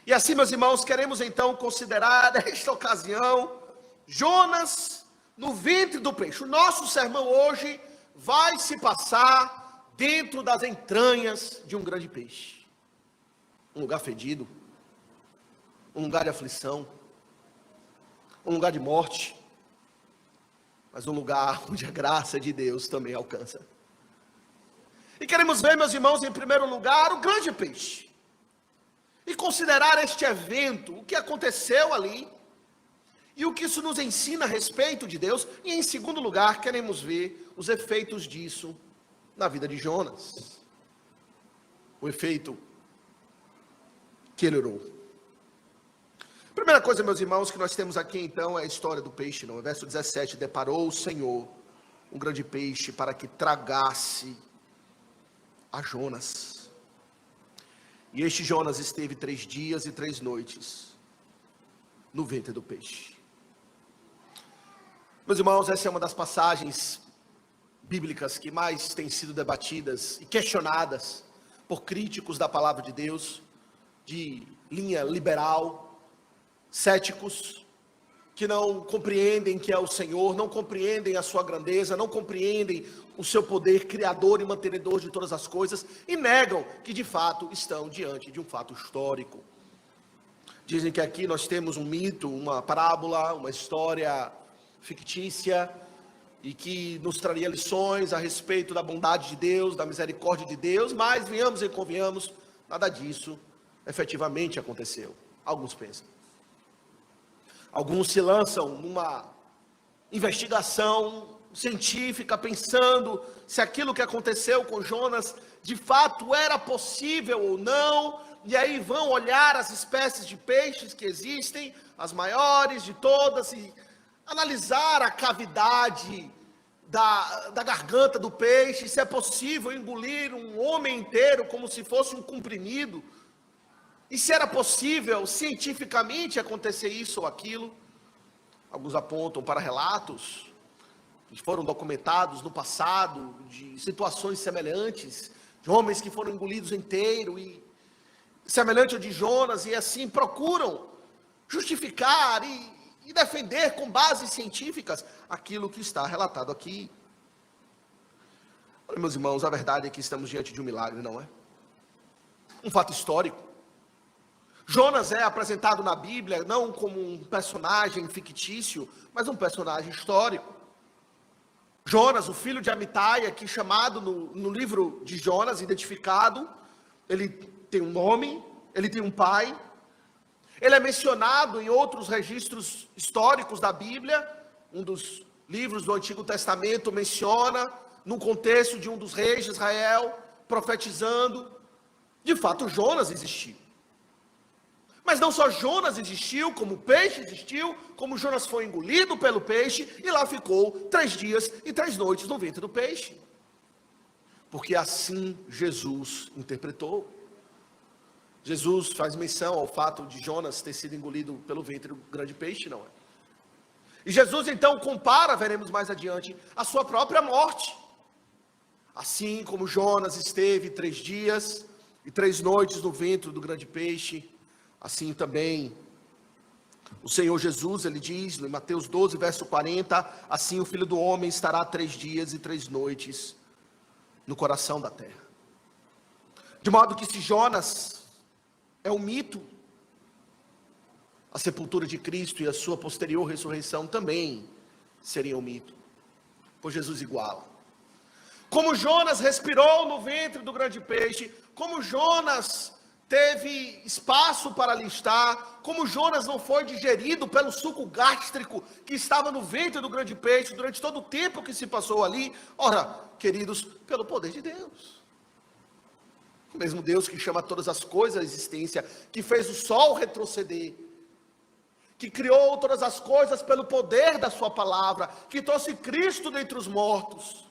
E assim, meus irmãos, queremos então considerar nesta ocasião Jonas no ventre do peixe. O nosso sermão hoje vai se passar dentro das entranhas de um grande peixe. Um lugar fedido, um lugar de aflição, um lugar de morte, mas um lugar onde a graça de Deus também alcança. E queremos ver, meus irmãos, em primeiro lugar, o grande peixe. E considerar este evento, o que aconteceu ali, e o que isso nos ensina a respeito de Deus. E em segundo lugar, queremos ver os efeitos disso na vida de Jonas. O efeito que ele orou. Primeira coisa, meus irmãos, que nós temos aqui então é a história do peixe. No verso 17, deparou o Senhor um grande peixe para que tragasse a Jonas. E este Jonas esteve 3 dias e 3 noites no ventre do peixe. Meus irmãos, essa é uma das passagens bíblicas que mais têm sido debatidas e questionadas por críticos da palavra de Deus, de linha liberal, céticos, que não compreendem que é o Senhor, não compreendem a sua grandeza, não compreendem o seu poder criador e mantenedor de todas as coisas, e negam que de fato estão diante de um fato histórico. Dizem que aqui nós temos um mito, uma parábola, uma história fictícia, e que nos traria lições a respeito da bondade de Deus, da misericórdia de Deus, mas venhamos e convenhamos, nada disso efetivamente aconteceu. Alguns pensam. Alguns se lançam numa investigação científica, pensando se aquilo que aconteceu com Jonas de fato era possível ou não, e aí vão olhar as espécies de peixes que existem, as maiores de todas, e analisar a cavidade da garganta do peixe, se é possível engolir um homem inteiro como se fosse um comprimido, e se era possível cientificamente acontecer isso ou aquilo. Alguns apontam para relatos que foram documentados no passado, de situações semelhantes, de homens que foram engolidos inteiro, e semelhante ao de Jonas, e assim procuram justificar e defender com bases científicas aquilo que está relatado aqui. Olha, meus irmãos, a verdade é que estamos diante de um milagre, não é? Um fato histórico. Jonas é apresentado na Bíblia não como um personagem fictício, mas um personagem histórico. Jonas, o filho de Amitai, aqui chamado no livro de Jonas, identificado, ele tem um nome, ele tem um pai, ele é mencionado em outros registros históricos da Bíblia. Um dos livros do Antigo Testamento menciona, no contexto de um dos reis de Israel, profetizando. De fato, Jonas existiu. Mas não só Jonas existiu, como o peixe existiu, como Jonas foi engolido pelo peixe, e lá ficou 3 dias e 3 noites no ventre do peixe. Porque assim Jesus interpretou. Jesus faz menção ao fato de Jonas ter sido engolido pelo ventre do grande peixe, não é? E Jesus então compara, veremos mais adiante, a sua própria morte. Assim como Jonas esteve 3 dias e 3 noites no ventre do grande peixe, assim também o Senhor Jesus, ele diz em Mateus 12, verso 40, assim o Filho do Homem estará 3 dias e 3 noites no coração da terra. De modo que se Jonas é um mito, a sepultura de Cristo e a sua posterior ressurreição também seria um mito, pois Jesus iguala. Como Jonas respirou no ventre do grande peixe, como Jonas teve espaço para ali estar, como Jonas não foi digerido pelo suco gástrico que estava no ventre do grande peixe durante todo o tempo que se passou ali, ora, queridos, pelo poder de Deus. O mesmo Deus que chama todas as coisas à existência, que fez o sol retroceder, que criou todas as coisas pelo poder da sua palavra, que trouxe Cristo dentre os mortos,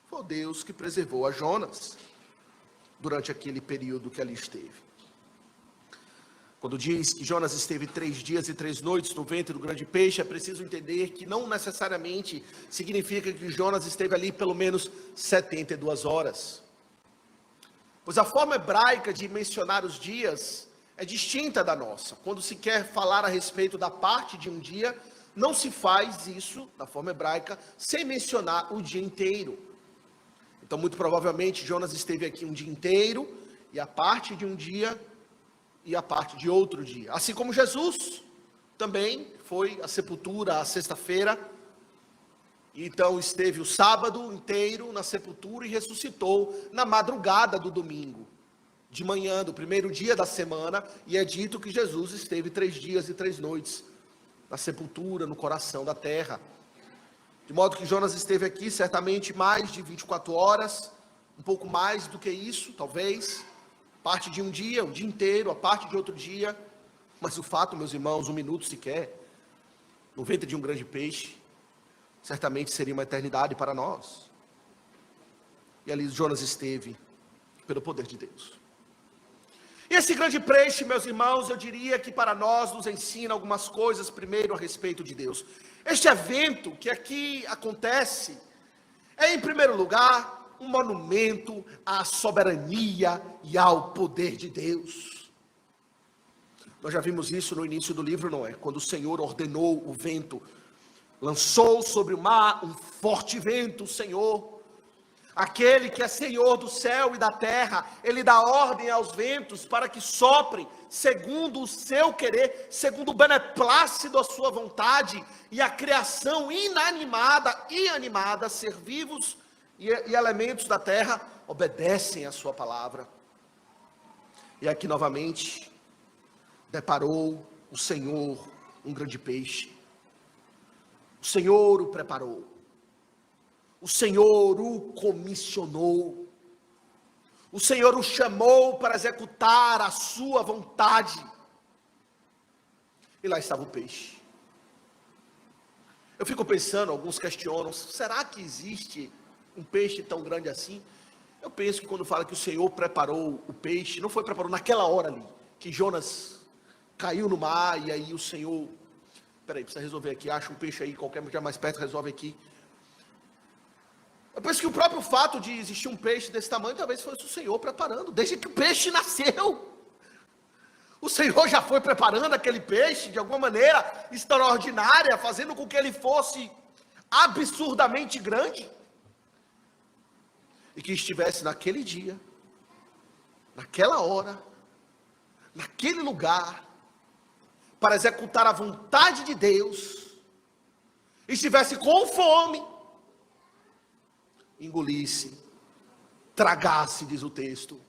foi o Deus que preservou a Jonas durante aquele período que ali esteve. Quando diz que Jonas esteve 3 dias e 3 noites no ventre do grande peixe, é preciso entender que não necessariamente significa que Jonas esteve ali pelo menos 72 horas. Pois a forma hebraica de mencionar os dias é distinta da nossa. Quando se quer falar a respeito da parte de um dia, não se faz isso, da forma hebraica, sem mencionar o dia inteiro. Então, muito provavelmente, Jonas esteve aqui um dia inteiro, e a parte de um dia, e a parte de outro dia. Assim como Jesus também foi à sepultura, à sexta-feira, então esteve o sábado inteiro na sepultura e ressuscitou na madrugada do domingo, de manhã, do primeiro dia da semana, e é dito que Jesus esteve 3 dias e 3 noites na sepultura, no coração da terra. De modo que Jonas esteve aqui certamente mais de 24 horas, um pouco mais do que isso, talvez, parte de um dia, o dia inteiro, a parte de outro dia, mas o fato, meus irmãos, 1 minuto sequer, no ventre de um grande peixe, certamente seria uma eternidade para nós. E ali Jonas esteve, pelo poder de Deus. E esse grande peixe, meus irmãos, eu diria que para nós nos ensina algumas coisas, primeiro a respeito de Deus. Este evento que aqui acontece, é em primeiro lugar, um monumento à soberania e ao poder de Deus. Nós já vimos isso no início do livro, não é? Quando o Senhor ordenou o vento, lançou sobre o mar um forte vento, o Senhor, aquele que é Senhor do céu e da terra, Ele dá ordem aos ventos para que soprem segundo o seu querer, segundo o beneplácito da sua vontade, e a criação inanimada e animada, ser vivos e elementos da terra, obedecem à sua palavra. E aqui novamente, deparou o Senhor um grande peixe. O Senhor o preparou. O Senhor o comissionou. O Senhor o chamou para executar a sua vontade. E lá estava o peixe. Eu fico pensando, alguns questionam, será que existe um peixe tão grande assim? Eu penso que quando fala que o Senhor preparou o peixe, não foi preparou naquela hora ali, que Jonas caiu no mar, e aí o Senhor, peraí, precisa resolver aqui, acha um peixe aí, qualquer lugar mais perto, resolve aqui. Eu penso que o próprio fato de existir um peixe desse tamanho, talvez fosse o Senhor preparando, desde que o peixe nasceu. O Senhor já foi preparando aquele peixe, de alguma maneira extraordinária, fazendo com que ele fosse absurdamente grande. E que estivesse naquele dia, naquela hora, naquele lugar, para executar a vontade de Deus, estivesse com fome, engolisse, tragasse, diz o texto,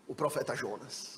o profeta Jonas.